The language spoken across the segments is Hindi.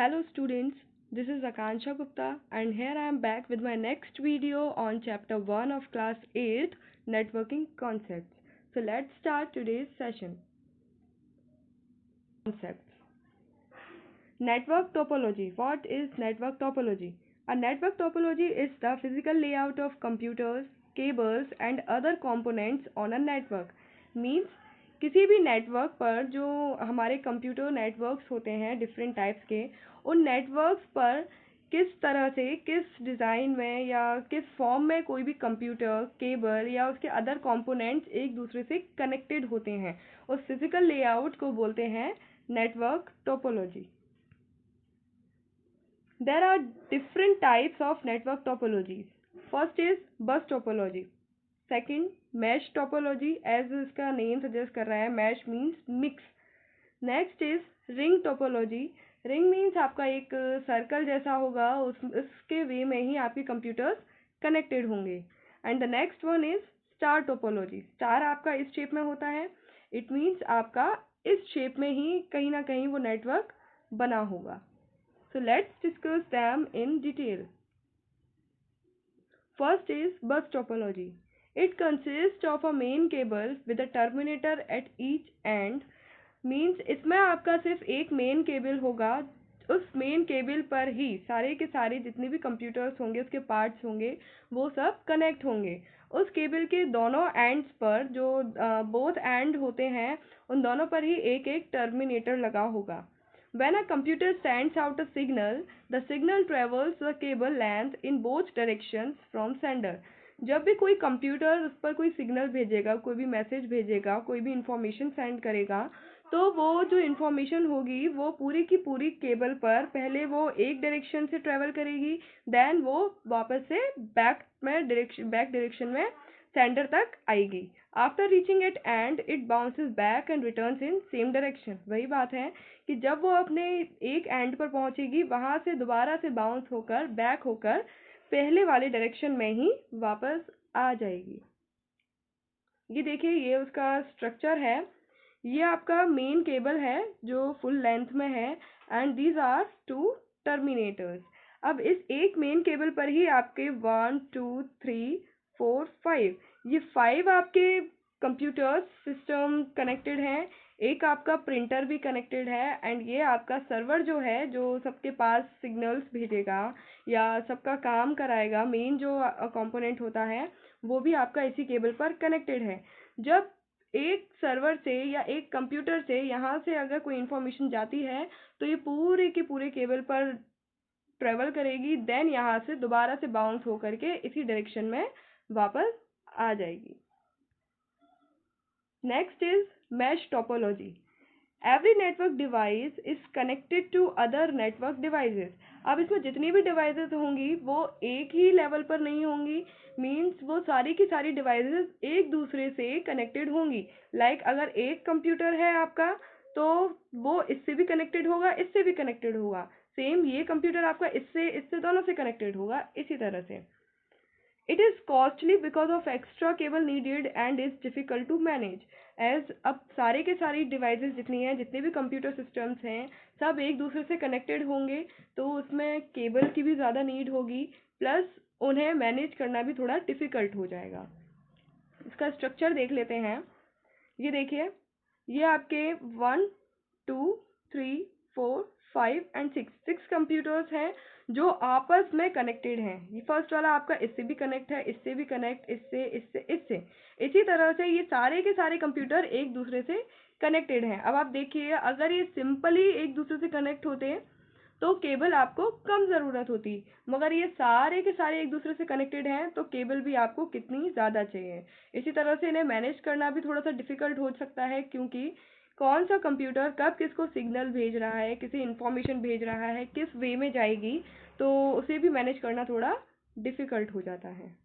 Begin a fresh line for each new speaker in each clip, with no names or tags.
Hello students, this is Akansha Gupta and here I am back with my next video on chapter 1 of class 8 networking concepts. So let's start today's session. Concepts. Network topology. What is network topology? A network topology is the physical layout of computers, cables and other components on a network. Means किसी भी नेटवर्क पर जो हमारे कंप्यूटर नेटवर्क्स होते हैं डिफरेंट टाइप्स के, उन नेटवर्क्स पर किस तरह से किस डिज़ाइन में या किस फॉर्म में कोई भी कंप्यूटर केबल या उसके अदर कंपोनेंट्स एक दूसरे से कनेक्टेड होते हैं, उस फिजिकल लेआउट को बोलते हैं network topology. There are different types of network topologies. First is bus topology. Second, mesh topology, as इसका name suggest कर रहा है, mesh means mix. Next is ring topology. Ring means आपका एक सर्कल जैसा होगा, उसके वे में ही आपके कंप्यूटर्स कनेक्टेड होंगे. And the next one is star topology. Star आपका इस शेप में होता है. इट मीन्स आपका इस शेप में ही कहीं ना कहीं वो नेटवर्क बना होगा. So let's discuss them in detail. First is bus topology. It consists of a main cable with a terminator at each end. Means इसमें आपका सिर्फ एक मेन केबल होगा. उस मेन केबल पर ही सारे के सारे जितने भी कंप्यूटर्स होंगे, उसके पार्ट्स होंगे, वो सब कनेक्ट होंगे. उस केबल के दोनों एंड्स पर जो बोथ एंड होते हैं, उन दोनों पर ही एक एक टर्मिनेटर लगा होगा. When a computer sends out a signal, the signal travels the cable length in both directions from sender. जब भी कोई कंप्यूटर उस पर कोई सिग्नल भेजेगा, कोई भी मैसेज भेजेगा, कोई भी इंफॉर्मेशन सेंड करेगा, तो वो जो इंफॉर्मेशन होगी वो पूरी की पूरी केबल पर पहले वो एक डायरेक्शन से ट्रेवल करेगी, देन वो वापस से बैक डायरेक्शन में सेंटर तक आएगी. After reaching at end it bounces back and returns in same direction. वही बात है कि जब वो अपने एक एंड पर पहुंचेगी, वहां से दोबारा से बाउंस होकर बैक होकर पहले वाले डायरेक्शन में ही वापस आ जाएगी. ये देखिए, ये उसका स्ट्रक्चर है. ये आपका मेन केबल है जो फुल लेंथ में है and these are two terminators. अब इस एक मेन केबल पर ही आपके 1 2 3 4 5 ये 5 आपके कंप्यूटर सिस्टम कनेक्टेड हैं. एक आपका प्रिंटर भी कनेक्टेड है एंड ये आपका सर्वर जो है, जो सबके पास सिग्नल्स भेजेगा या सबका काम कराएगा, मेन जो कंपोनेंट होता है, वो भी आपका इसी केबल पर कनेक्टेड है. जब एक सर्वर से या एक कंप्यूटर से यहाँ से अगर कोई इंफॉर्मेशन जाती है, तो ये पूरे के पूरे केबल पर ट्रेवल करेगी, देन यहाँ से दोबारा से बाउंस होकर के इसी डायरेक्शन में वापस आ जाएगी. Next is mesh topology. Every network device is connected to other network devices. अब इसमें जितनी भी डिवाइसेस होंगी वो एक ही लेवल पर नहीं होंगी. मीन्स वो सारी की सारी डिवाइसेस एक दूसरे से कनेक्टेड होंगी. लाइक अगर एक कंप्यूटर है आपका, तो वो इससे भी कनेक्टेड होगा, इससे भी कनेक्टेड होगा. सेम ये कंप्यूटर आपका इससे दोनों से कनेक्टेड होगा. इसी तरह से It is costly because of extra cable needed and is difficult to manage. As अब सारे के सारी डिवाइसेस जितनी हैं, जितने भी कंप्यूटर सिस्टम्स हैं, सब एक दूसरे से कनेक्टेड होंगे, तो उसमें केबल की भी ज़्यादा नीड होगी, प्लस उन्हें मैनेज करना भी थोड़ा डिफ़िकल्ट हो जाएगा. इसका स्ट्रक्चर देख लेते हैं. ये देखिए, ये आपके 1 2 3 4 5 एंड 6 कंप्यूटर्स हैं जो आपस में कनेक्टेड हैं. ये फर्स्ट वाला आपका इससे भी कनेक्ट है, इससे भी कनेक्ट, इससे. इसी तरह से ये सारे के सारे कंप्यूटर एक दूसरे से कनेक्टेड हैं. अब आप देखिए, अगर ये सिंपली एक दूसरे से कनेक्ट होते तो केबल आपको कम ज़रूरत होती, मगर ये सारे के सारे एक दूसरे से कनेक्टेड हैं, तो केबल भी आपको कितनी ज़्यादा चाहिए. इसी तरह से इन्हें मैनेज करना भी थोड़ा सा डिफ़िकल्ट हो सकता है, क्योंकि कौन सा कंप्यूटर कब किसको सिग्नल भेज रहा है, किसी इंफॉर्मेशन भेज रहा है, किस वे में जाएगी, तो उसे भी मैनेज करना थोड़ा डिफ़िकल्ट हो जाता है.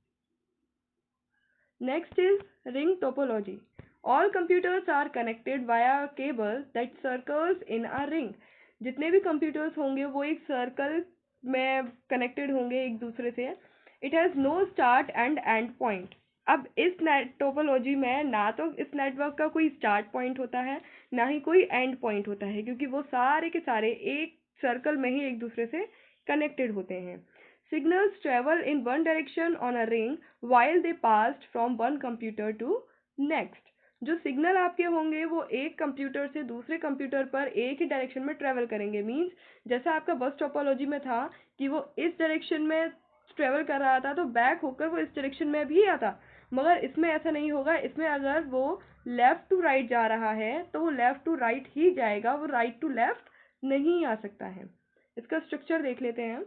Next is ring topology. All computers are connected via cable that circles in a ring. जितने भी कंप्यूटर्स होंगे वो एक सर्कल में कनेक्टेड होंगे एक दूसरे से. It has know start and and point. अब इस टोपोलॉजी में ना तो इस नेटवर्क का कोई स्टार्ट पॉइंट होता है, ना ही कोई एंड पॉइंट होता है, क्योंकि वो सारे के सारे एक सर्कल में ही एक दूसरे से कनेक्टेड होते हैं। Signals travel in one direction on a ring while they passed from one computer to next। जो सिग्नल आपके होंगे वो एक कंप्यूटर से दूसरे कंप्यूटर पर एक ही डायरेक्शन में ट्रेवल करेंगे। मींस जैसा आपका बस टोपोलॉजी में था कि वो इस डायरेक्शन में ट्रेवल कर रहा था तो बैक होकर वो इस डायरेक्शन में भी आता, मगर इसमें ऐसा नहीं होगा। इसमें अगर वो लेफ्ट टू राइट जा रहा है तो वो लेफ्ट टू राइट ही जाएगा, वो राइट टू लेफ्ट नहीं आ सकता है। इसका स्ट्रक्चर देख लेते हैं।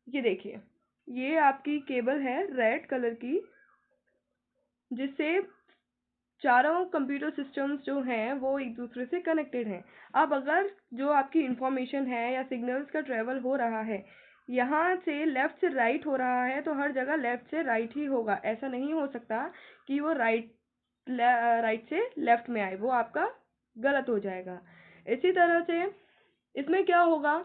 ये देखिए, ये आपकी केबल है रेड कलर की, जिससे चारों कंप्यूटर सिस्टम्स जो हैं वो एक दूसरे से कनेक्टेड हैं। अब अगर जो आपकी इंफॉर्मेशन है या सिग्नल्स का ट्रेवल हो रहा है, यहाँ से लेफ्ट से राइट हो रहा है तो हर जगह लेफ्ट से राइट ही होगा। ऐसा नहीं हो सकता कि वो राइट से लेफ्ट में आए, वो आपका गलत हो जाएगा। इसी तरह से इसमें क्या होगा,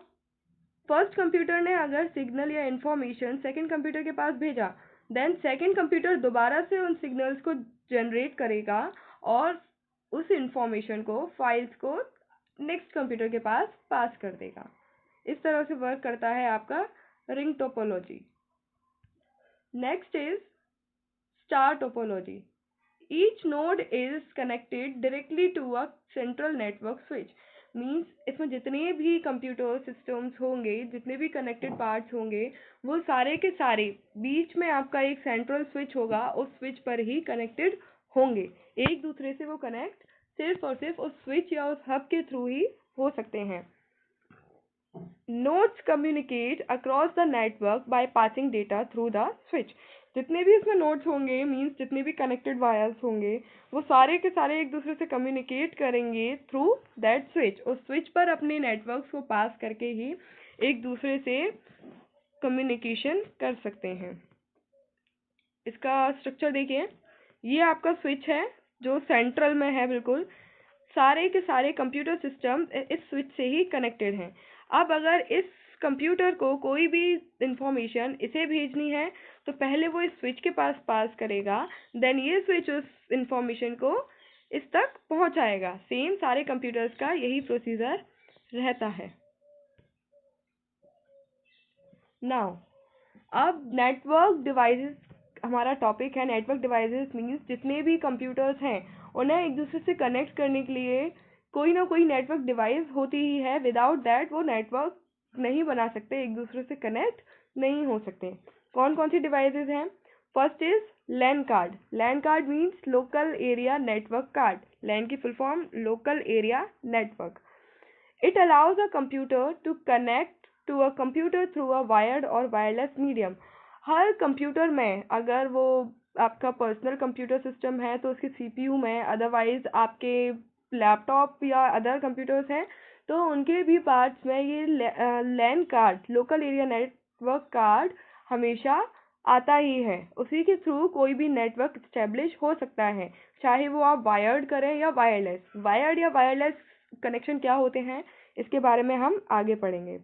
फर्स्ट कंप्यूटर ने अगर सिग्नल या इंफॉर्मेशन सेकंड कंप्यूटर के पास भेजा, देन सेकंड कंप्यूटर दोबारा से उन सिग्नल्स को जनरेट करेगा और उस इंफॉर्मेशन को, फाइल्स को नेक्स्ट कंप्यूटर के पास कर देगा। इस तरह से वर्क करता है आपका ring topology. Next is star topology. Each node is connected directly to a central network switch। Means इसमें जितने भी कंप्यूटर सिस्टम्स होंगे, जितने भी कनेक्टेड पार्ट्स होंगे, वो सारे के सारे बीच में आपका एक सेंट्रल स्विच होगा, उस स्विच पर ही कनेक्टेड होंगे। एक दूसरे से वो कनेक्ट सिर्फ और सिर्फ उस स्विच या उस हब के थ्रू ही हो सकते हैं। Nodes communicate across the network by passing data through the switch। जितने भी इसमें नोड्स होंगे, मींस जितने भी कनेक्टेड वायर्स होंगे, वो सारे के सारे एक दूसरे से कम्युनिकेट करेंगे थ्रू दैट स्विच। उस स्विच पर अपने नेटवर्क्स को पास करके ही एक दूसरे से कम्युनिकेशन कर सकते हैं। इसका स्ट्रक्चर देखिए, ये आपका स्विच है जो सेंट्रल में है बिल्कुल। सारे के सारे कंप्यूटर सिस्टम इस स्विच से ही कनेक्टेड हैं। अब अगर इस कंप्यूटर को कोई भी इंफॉर्मेशन इसे भेजनी है तो पहले वो इस स्विच के पास करेगा, देन ये स्विच उस इंफॉर्मेशन को इस तक पहुंचाएगा। सेम सारे कंप्यूटर्स का यही प्रोसीजर रहता है। नाउ अब नेटवर्क डिवाइसेस हमारा टॉपिक है। नेटवर्क डिवाइसेस मींस जितने भी कंप्यूटर्स हैं उन्हें एक दूसरे से कनेक्ट करने के लिए कोई ना कोई नेटवर्क डिवाइस होती ही है। विदाउट दैट वो नेटवर्क नहीं बना सकते, एक दूसरे से कनेक्ट नहीं हो सकते। कौन कौन सी डिवाइसेस हैं? First is LAN card. LAN card means local area network card. LAN की full form local area network. It allows a computer to connect to a computer through a wired or wireless medium। Her computer में, अगर वो आपका पर्सनल कंप्यूटर सिस्टम है तो उसके सीपीयू में, अदरवाइज आपके लैपटॉप या अदर कंप्यूटर्स हैं तो उनके भी पार्ट्स में ये LAN card, local area network card हमेशा आता ही है। उसी के थ्रू कोई भी नेटवर्क स्टेब्लिश हो सकता है, चाहे वो आप वायर्ड करें या वायरलेस। वायर्ड या वायरलेस कनेक्शन क्या होते हैं इसके बारे में हम आगे पढ़ेंगे।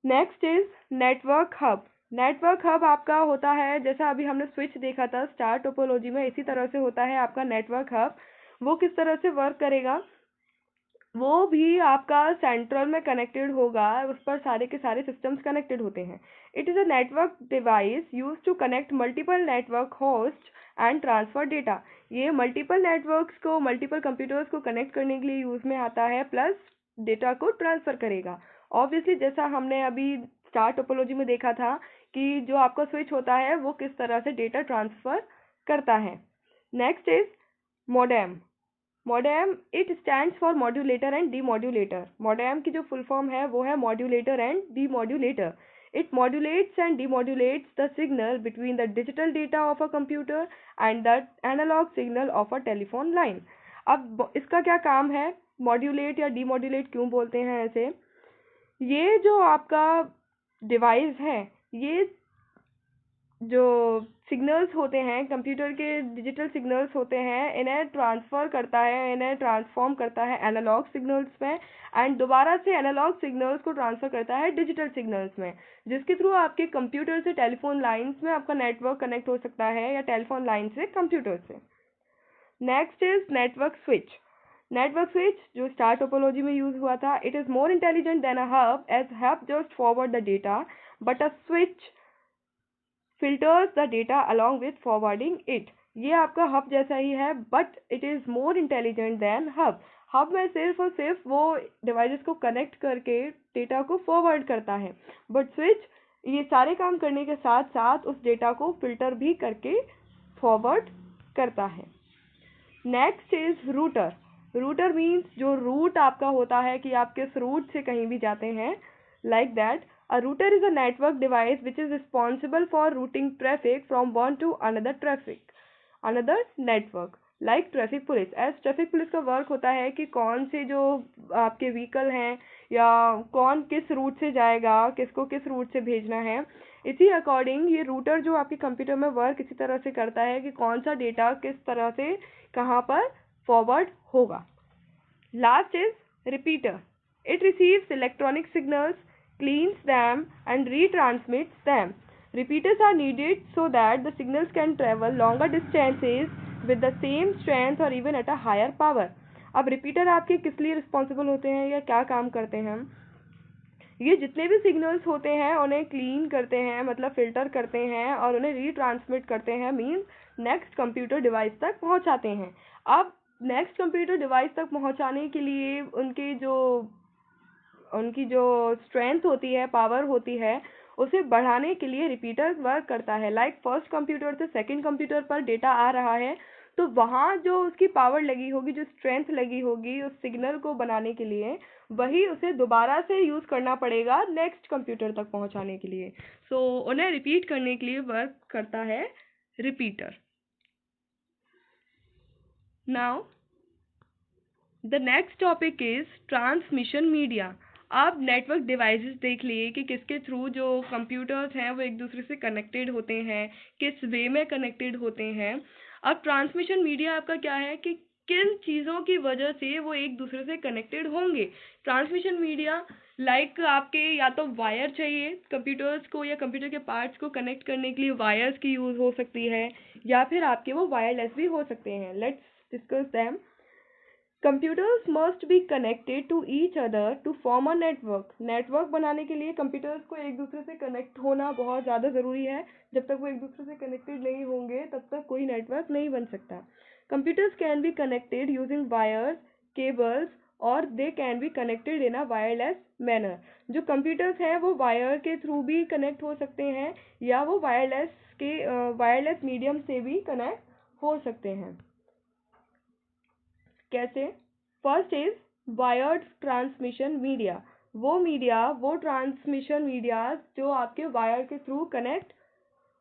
Next is network hub. Network hub आपका होता है, जैसा अभी हमने स्विच देखा था स्टार टोपोलॉजी में, इसी तरह से होता है आपका नेटवर्क हब। वो किस तरह से वर्क करेगा, वो भी आपका सेंट्रल में कनेक्टेड होगा, उस पर सारे के सारे सिस्टम्स कनेक्टेड होते हैं। It is a network device use to connect multiple network host and transfer data. ये मल्टीपल नेटवर्क्स को, मल्टीपल कंप्यूटर्स को कनेक्ट करने के लिए यूज में आता है, प्लस डेटा को ट्रांसफर करेगा। ऑब्वियसली जैसा हमने अभी स्टार टोपोलॉजी में देखा था कि जो आपका स्विच होता है वो किस तरह से डेटा ट्रांसफर करता है। Next is modem. Modem it stands for modulator and demodulator. Modem की जो फुल फॉर्म है वो है modulator and demodulator. It modulates and demodulates the signal between the digital data of a computer and the analog signal of a telephone line। अब इसका क्या काम है, मॉड्यूलेट या डीमॉड्यूलेट क्यों बोलते हैं ऐसे? ये जो आपका डिवाइस है, ये जो सिग्नल्स होते हैं कंप्यूटर के, डिजिटल सिग्नल्स होते हैं, इन्हें ट्रांसफ़र करता है, इन्हें ट्रांसफॉर्म करता है एनालॉग सिग्नल्स में, एंड दोबारा से एनालॉग सिग्नल्स को ट्रांसफ़र करता है डिजिटल सिग्नल्स में, जिसके थ्रू आपके कंप्यूटर से टेलीफोन लाइंस में आपका नेटवर्क कनेक्ट हो सकता है या टेलीफोन लाइन से कंप्यूटर से। Next is network switch. Network switch जो स्टार टोपोलॉजी में यूज हुआ था, it is more intelligent than a hub as hub just forward the data but a switch filters the data along with forwarding it. ये आपका हब जैसा ही है but it is more intelligent then hub. Hub में सिर्फ और सिर्फ वो डिवाइसेस को कनेक्ट करके डेटा को फॉरवर्ड करता है, बट स्विच ये सारे काम करने के साथ साथ उस डेटा को फिल्टर भी करके फॉरवर्ड करता है. Next is router. Router means जो रूट आपका होता है कि आप किस रूट से कहीं भी जाते हैं, like that. A router is a network device which is responsible for routing traffic from one to another network. Like traffic police. As traffic police का वर्क होता है कि कौन से जो आपके व्हीकल हैं या कौन किस रूट से जाएगा, किसको किस रूट से भेजना है, इसी अकॉर्डिंग ये रूटर जो आपके कंप्यूटर में वर्क इसी तरह से करता है कि कौन सा डेटा किस तरह से कहाँ पर फॉरवर्ड होगा. Last is repeater. It receives electronic signals, cleans them and retransmits them. Repeaters are needed so that the signals can travel longer distances with the same strength or even at a higher power. अब रिपीटर आपके किस लिए रिस्पॉन्सिबल होते हैं या क्या काम करते हैं? ये जितने भी सिग्नल्स होते हैं उन्हें क्लीन करते हैं, मतलब फिल्टर करते हैं और उन्हें रीट्रांसमिट करते हैं, मीन्स नेक्स्ट कंप्यूटर डिवाइस तक पहुंचाते हैं. अब नेक्स्ट कंप्यूटर डिवाइस तक पहुंचाने के लिए उनकी जो स्ट्रेंथ होती है, पावर होती है, उसे बढ़ाने के लिए रिपीटर वर्क करता है. लाइक फर्स्ट कंप्यूटर से सेकंड कंप्यूटर पर डेटा आ रहा है तो वहाँ जो उसकी पावर लगी होगी, जो स्ट्रेंथ लगी होगी उस सिग्नल को बनाने के लिए, वही उसे दोबारा से यूज़ करना पड़ेगा नेक्स्ट कंप्यूटर तक पहुँचाने के लिए. सो उन्हें रिपीट करने के लिए वर्क करता है repeater. Now the next topic is transmission media. आप नेटवर्क डिवाइसेस देख लिए कि किसके थ्रू जो कंप्यूटर्स हैं वो एक दूसरे से कनेक्टेड होते हैं, किस वे में कनेक्टेड होते हैं. अब ट्रांसमिशन मीडिया आपका क्या है कि किन चीज़ों की वजह से वो एक दूसरे से कनेक्टेड होंगे. ट्रांसमिशन मीडिया लाइक आपके या तो वायर चाहिए कंप्यूटर्स को या कंप्यूटर के पार्ट्स को कनेक्ट करने के लिए वायर्स की यूज़ हो सकती है, या फिर आपके वो वायरलेस भी हो सकते हैं. Let's discuss them. Computers must be connected to each other to form a network. Network बनाने के लिए कंप्यूटर्स को एक दूसरे से कनेक्ट होना बहुत ज़्यादा ज़रूरी है. जब तक वो एक दूसरे से कनेक्टेड नहीं होंगे तब तक कोई नेटवर्क नहीं बन सकता. Computers can be connected using wires, cables और they can be connected in a wireless manner. जो कंप्यूटर्स हैं वो वायर के थ्रू भी कनेक्ट हो सकते हैं या वो वायरलेस मीडियम से भी कनेक्ट हो सकते हैं. कैसे? First is wired transmission media. वो ट्रांसमिशन मीडिया जो आपके वायर के थ्रू कनेक्ट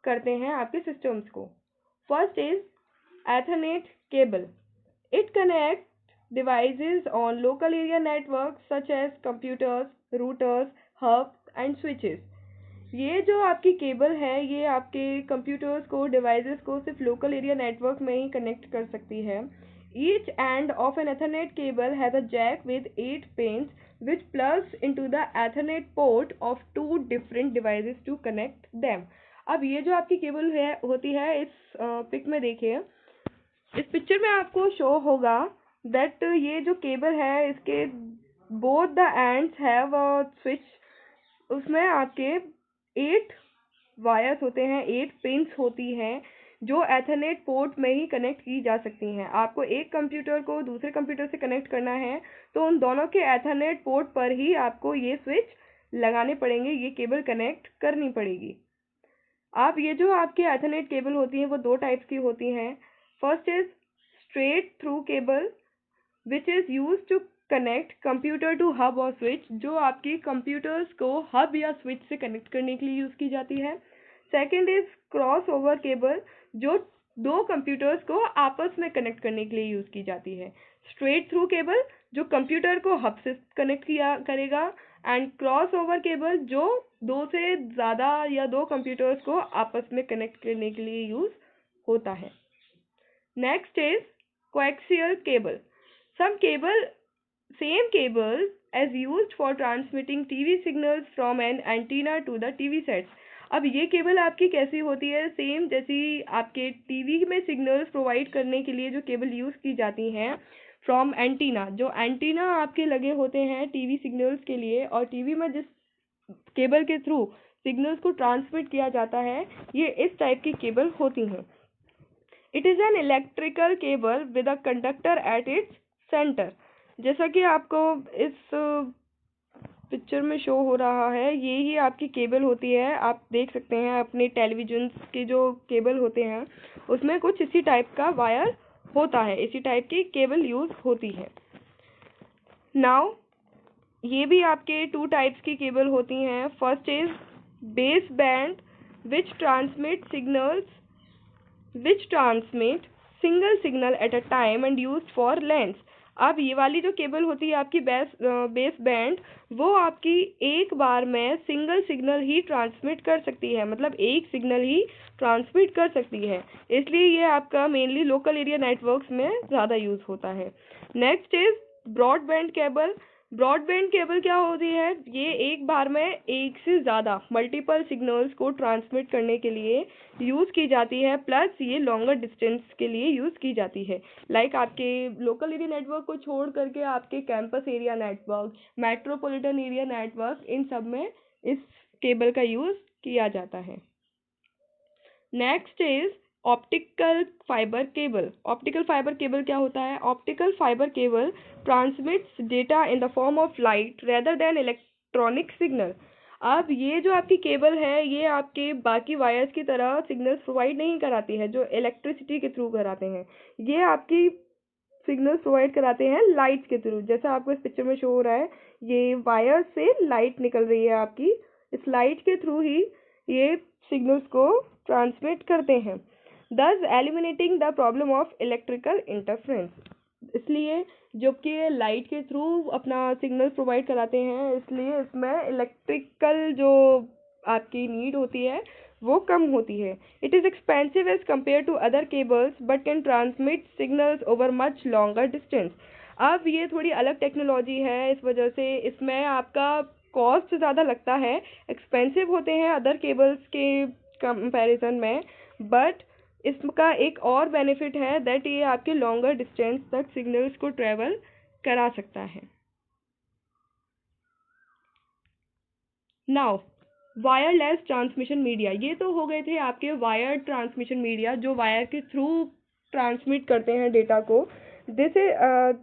करते हैं आपके सिस्टम्स को. First is Ethernet cable. It connect devices on local area networks such as computers, routers, hubs and switches. ये जो आपकी केबल है ये आपके कंप्यूटर्स को, डिवाइसेस को सिर्फ लोकल एरिया नेटवर्क में ही कनेक्ट कर सकती है. Each end of an Ethernet cable has a jack with 8 pins which plugs into the Ethernet port of two different devices to connect them. अब ये जो आपकी केबल है होती है, इस पिक में देखिए, इस पिक्चर में आपको शो होगा दैट ये जो केबल है इसके both the ends have a switch. उसमें आपके 8 वायर्स होते हैं, 8 पिंस होती हैं जो एथरनेट पोर्ट में ही कनेक्ट की जा सकती हैं. आपको एक कंप्यूटर को दूसरे कंप्यूटर से कनेक्ट करना है तो उन दोनों के एथरनेट पोर्ट पर ही आपको ये स्विच लगाने पड़ेंगे, ये केबल कनेक्ट करनी पड़ेगी. आप ये जो आपके एथरनेट केबल होती हैं वो दो टाइप्स की होती हैं. First is straight through cable which is use to connect computer to hub और स्विच, जो आपकी कंप्यूटर्स को हब या स्विच से कनेक्ट करने के लिए यूज़ की जाती है. Second is cross over cable, जो दो कंप्यूटर्स को आपस में कनेक्ट करने के लिए यूज़ की जाती है. स्ट्रेट थ्रू केबल जो कंप्यूटर को हब से कनेक्ट किया करेगा, एंड क्रॉस ओवर केबल जो दो से ज़्यादा या दो कंप्यूटर्स को आपस में कनेक्ट करने के लिए यूज़ होता है. Next is coaxial cable. Some same cables as used for transmitting TV signals from an antenna to the TV sets. अब ये केबल आपकी कैसी होती है? सेम जैसी आपके टीवी में सिग्नल्स प्रोवाइड करने के लिए जो केबल यूज़ की जाती हैं फ्रॉम एंटीना, जो एंटीना आपके लगे होते हैं टीवी सिग्नल्स के लिए, और टीवी में जिस केबल के थ्रू सिग्नल्स को ट्रांसमिट किया जाता है, ये इस टाइप की केबल होती हैं। It is an electrical cable with a conductor at its centre. जैसा कि आपको इस पिक्चर में शो हो रहा है, ये ही आपकी केबल होती है। आप देख सकते हैं अपने टेलीविजन के जो केबल होते हैं उसमें कुछ इसी टाइप का वायर होता है, इसी टाइप की केबल यूज़ होती है। नाउ ये भी आपके टू टाइप्स की केबल होती हैं। First is base band which transmit single signal at a time and used for Lenz. अब ये वाली जो केबल होती है आपकी बेस बैंड, वो आपकी एक बार में सिंगल सिग्नल ही ट्रांसमिट कर सकती है, मतलब एक सिग्नल ही ट्रांसमिट कर सकती है, इसलिए ये आपका मेनली लोकल एरिया नेटवर्क्स में ज़्यादा यूज़ होता है। Next is broadband cable. Broadband cable क्या होती है, ये एक बार में एक से ज़्यादा मल्टीपल सिग्नल्स को ट्रांसमिट करने के लिए यूज़ की जाती है, प्लस ये लॉन्गर डिस्टेंस के लिए यूज़ की जाती है। लाइक आपके लोकल एरिया नेटवर्क को छोड़ करके आपके campus area network, metropolitan area network, इन सब में इस केबल का यूज़ किया जाता है। Next is optical fibre cable. Optical fibre cable क्या होता है? Optical fibre cable transmits data in the form of light rather than electronic signal. अब ये जो आपकी केबल है, ये आपके बाकी वायर्स की तरह सिग्नल्स प्रोवाइड नहीं कराती है जो इलेक्ट्रिसिटी के थ्रू कराते हैं। ये आपकी सिग्नल्स प्रोवाइड कराते हैं लाइट्स के थ्रू। जैसा आपको इस पिक्चर में शो हो रहा है, ये वायर से लाइट निकल रही है आपकी, इस लाइट के थ्रू ही ये सिग्नल्स को ट्रांसमिट करते हैं, दस eliminating the problem of electrical interference. इसलिए जबकि ये लाइट के थ्रू अपना सिग्नल प्रोवाइड कराते हैं, इसलिए इसमें इलेक्ट्रिकल जो आपकी नीड होती है वो कम होती है। It is expensive as compare to other cables but can transmit signals over much longer distance. अब ये थोड़ी अलग टेक्नोलॉजी है, इस वजह से इसमें आपका कॉस्ट ज़्यादा लगता है, एक्सपेंसिव होते हैं अदर केबल्स के कंपैरिजन में, बट इसका एक और बेनिफिट है दैट ये आपके लॉन्गर डिस्टेंस तक सिग्नल्स को ट्रेवल करा सकता है। नाउ वायरलेस ट्रांसमिशन मीडिया, ये तो हो गए थे आपके वायर ट्रांसमिशन मीडिया जो वायर के थ्रू ट्रांसमिट करते हैं डेटा को। दिस इज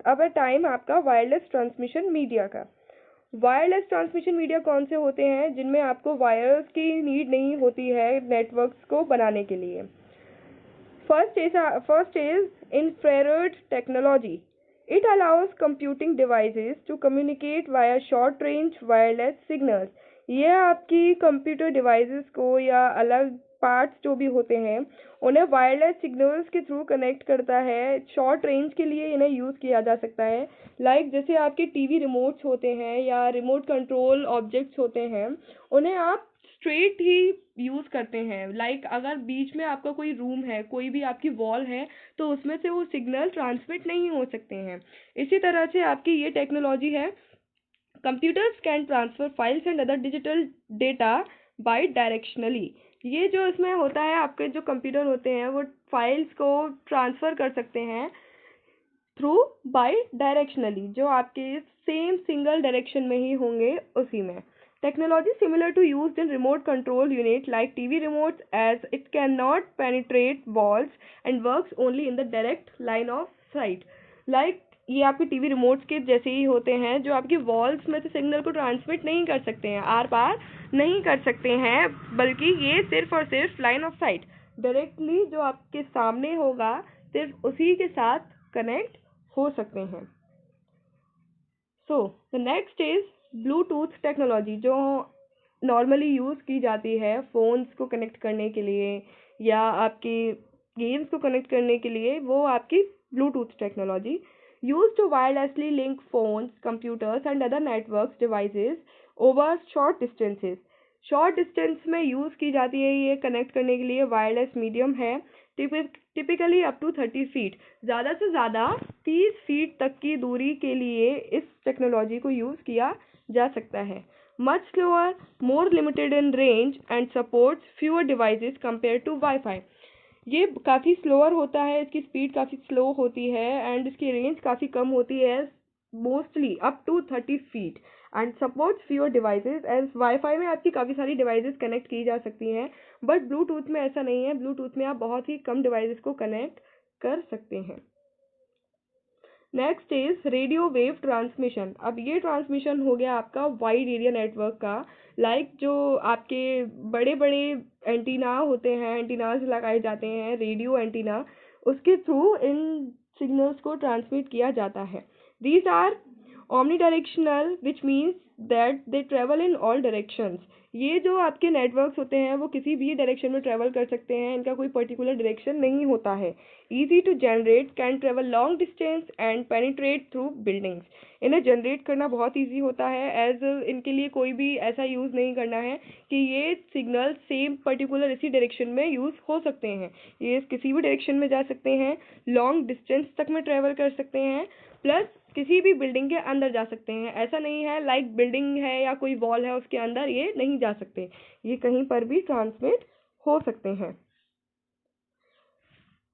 अब टाइम आपका वायरलेस ट्रांसमिशन मीडिया का। वायरलेस ट्रांसमिशन मीडिया कौन से होते हैं? जिनमें आपको वायर्स की नीड नहीं होती है नेटवर्क्स को बनाने के लिए। First is infrared technology. It allows computing devices to communicate via short range wireless signals. यह आपकी कंप्यूटर डिवाइसेस को या अलग पार्ट्स जो भी होते हैं उन्हें वायरलेस सिग्नल्स के थ्रू कनेक्ट करता है। शॉर्ट रेंज के लिए इन्हें यूज़ किया जा सकता है। लाइक जैसे आपके टीवी रिमोट्स होते हैं या रिमोट कंट्रोल ऑब्जेक्ट्स होते हैं, उन्हें आप स्ट्रेट ही यूज़ करते हैं। लाइक अगर बीच में आपका कोई रूम है, कोई भी आपकी वॉल है, तो उसमें से वो सिग्नल ट्रांसमिट नहीं हो सकते हैं। इसी तरह से आपकी ये टेक्नोलॉजी है। Computers can transfer files and other digital data by directionally. ये जो इसमें होता है, आपके जो कंप्यूटर होते हैं वो फाइल्स को ट्रांसफ़र कर सकते हैं थ्रू बाई डायरेक्शनली, जो आपके सेम सिंगल डायरेक्शन में ही होंगे उसी में। Technology similar to used in remote control unit like TV remotes, as it cannot penetrate walls and works only in the direct line of sight. Like ये आपके टीवी रिमोट्स के जैसे ही होते हैं जो आपकी वॉल्स में से सिग्नल को ट्रांसमिट नहीं कर सकते हैं, आर पार नहीं कर सकते हैं, बल्कि ये सिर्फ और सिर्फ लाइन ऑफ साइट डायरेक्टली जो आपके सामने होगा सिर्फ उसी के साथ कनेक्ट हो सकते हैं। So the next is Bluetooth technology, जो नॉर्मली यूज़ की जाती है फ़ोन्स को कनेक्ट करने के लिए या आपकी गेम्स को कनेक्ट करने के लिए, वो आपकी Bluetooth technology use to wirelessly link phones, computers and other networks devices over short distances. Short distance में यूज़ की जाती है ये कनेक्ट करने के लिए। वायरलेस मीडियम है, टिपिकली अप टू 30 फीट, ज़्यादा से ज़्यादा 30 फीट तक की दूरी के लिए इस टेक्नोलॉजी को यूज़ किया जा सकता है। Much slower, more limited in range and supports fewer devices compare to WiFi. ये काफ़ी स्लोअर होता है, इसकी स्पीड काफ़ी स्लो होती है एंड इसकी रेंज काफ़ी कम होती है, mostly up to 30 feet, and supports fewer devices. As wifi में आपकी काफ़ी सारी डिवाइसेस कनेक्ट की जा सकती हैं, बट ब्लूटूथ में ऐसा नहीं है। ब्लूटूथ में आप बहुत ही कम डिवाइसेस को कनेक्ट कर सकते हैं। Next is radio wave transmission. अब ये ट्रांसमिशन हो गया आपका वाइड एरिया नेटवर्क का, लाइक जो आपके बड़े बड़े एंटीना होते हैं, एंटीनाज लगाए जाते हैं, रेडियो एंटीना, उसके थ्रू इन सिग्नल्स को ट्रांसमिट किया जाता है। These are omnidirectional which means that they travel in all directions। ये जो आपके नेटवर्क्स होते हैं वो किसी भी डायरेक्शन में ट्रेवल कर सकते हैं, इनका कोई पर्टिकुलर डायरेक्शन नहीं होता है। easy to generate, can travel long distance and penetrate through buildings। इन्हें जनरेट करना बहुत इजी होता है, एज इनके लिए कोई भी ऐसा यूज़ नहीं करना है कि ये सिग्नल सेम पर्टिकुलर इसी डायरेक्शन में यूज़ हो सकते हैं। ये किसी भी डायरेक्शन में जा सकते हैं, लॉन्ग डिस्टेंस तक में ट्रेवल कर सकते हैं, प्लस किसी भी बिल्डिंग के अंदर जा सकते हैं। ऐसा नहीं है लाइक बिल्डिंग है या कोई वॉल है उसके अंदर ये नहीं जा सकते, ये कहीं पर भी ट्रांसमिट हो सकते हैं।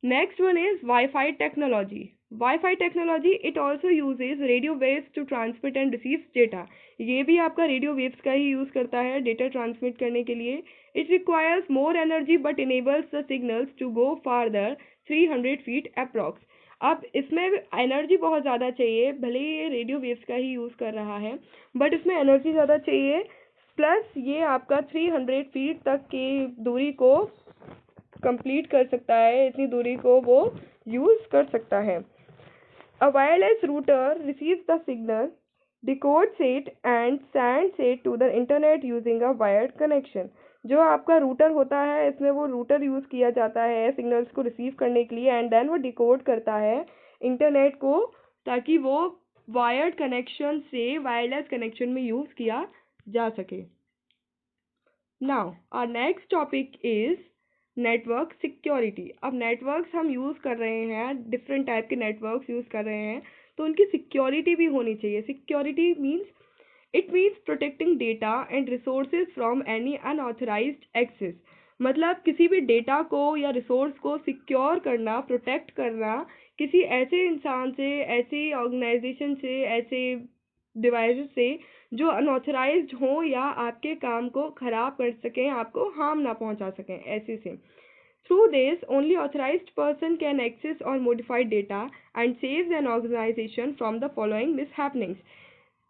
Next one is Wi-Fi technology. Wi-Fi technology, it also uses radio waves to transmit and receive data। ये भी आपका रेडियो वेव्स का ही यूज़ करता है डेटा ट्रांसमिट करने के लिए। It requires more energy but enables the signals to go farther 300 feet approx। अब इसमें एनर्जी बहुत ज़्यादा चाहिए, भले ही ये रेडियो वेव्स का ही यूज़ कर रहा है, बट इसमें एनर्जी ज़्यादा चाहिए, प्लस ये आपका 300 फीट तक की दूरी को कंप्लीट कर सकता है, इतनी दूरी को वो यूज़ कर सकता है। A wireless router receives the signal, decodes it and sends it to the internet using a wired connection। जो आपका रूटर होता है इसमें वो रूटर यूज़ किया जाता है सिग्नल्स को रिसीव करने के लिए, एंड देन वो डिकोड करता है इंटरनेट को, ताकि वो वायर्ड कनेक्शन से वायरलेस कनेक्शन में यूज़ किया जा सके। Now our next topic is network security. अब नेटवर्क्स हम यूज़ कर रहे हैं, डिफरेंट टाइप के नेटवर्क्स यूज़ कर रहे हैं, तो उनकी सिक्योरिटी भी होनी चाहिए। Security means it means protecting data and resources from any unauthorized access. मतलब किसी भी डेटा को या रिसोर्स को सिक्योर करना, प्रोटेक्ट करना किसी ऐसे इंसान से, ऐसी ऑर्गेनाइजेशन से, ऐसे डिवाइस से जो अनऑथराइज्ड हो या आपके काम को खराब कर सकें, आपको हार्म ना पहुंचा सकें, ऐसे से। Through this, only authorized person can access or modify data and saves an organization from the following mishappenings।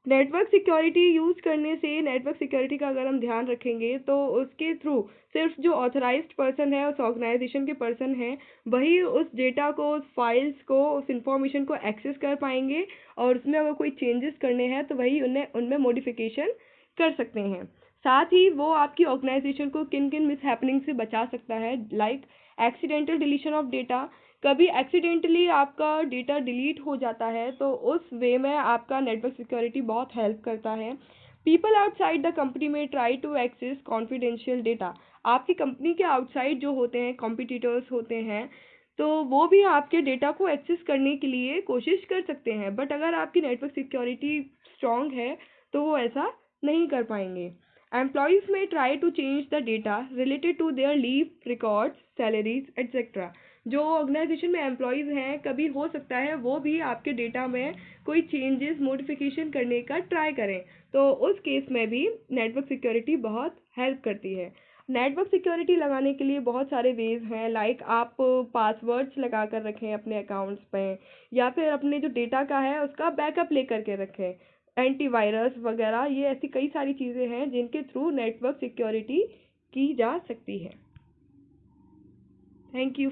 Network security use करने से, नेटवर्क सिक्योरिटी का अगर हम ध्यान रखेंगे तो उसके थ्रू सिर्फ जो ऑथराइज्ड पर्सन है, उस ऑर्गेनाइजेशन के पर्सन हैं, वही उस डेटा को, उस फाइल्स को, उस इंफॉर्मेशन को एक्सेस कर पाएंगे, और उसमें अगर कोई चेंजेस करने हैं तो वही उनमें मॉडिफिकेशन कर सकते हैं। साथ ही वो आपकी ऑर्गेनाइजेशन को किन किन मिस हैपनिंग से बचा सकता है, like accidental deletion of data. कभी एक्सीडेंटली आपका डेटा डिलीट हो जाता है तो उस वे में आपका नेटवर्क सिक्योरिटी बहुत हेल्प करता है। People outside the company may try to access confidential data. आपकी कंपनी के आउटसाइड जो होते हैं, कॉम्पिटिटर्स होते हैं, तो वो भी आपके डेटा को एक्सेस करने के लिए कोशिश कर सकते हैं, बट अगर आपकी नेटवर्क सिक्योरिटी स्ट्रॉन्ग है तो वो ऐसा नहीं कर पाएंगे। Employees may try to change the data related to their leave records, salaries etcetera. जो ऑर्गेनाइजेशन में एम्प्लॉयज़ हैं, कभी हो सकता है वो भी आपके डेटा में कोई चेंजेस, मॉडिफिकेशन करने का ट्राई करें, तो उस केस में भी नेटवर्क सिक्योरिटी बहुत हेल्प करती है। नेटवर्क सिक्योरिटी लगाने के लिए बहुत सारे वेज हैं, लाइक आप पासवर्ड्स लगा कर रखें अपने अकाउंट्स पे, या फिर अपने जो डेटा का है उसका बैकअप ले करके रखें, एंटीवायरस वगैरह, ये ऐसी कई सारी चीज़ें हैं जिनके थ्रू नेटवर्क सिक्योरिटी की जा सकती है। Thank you.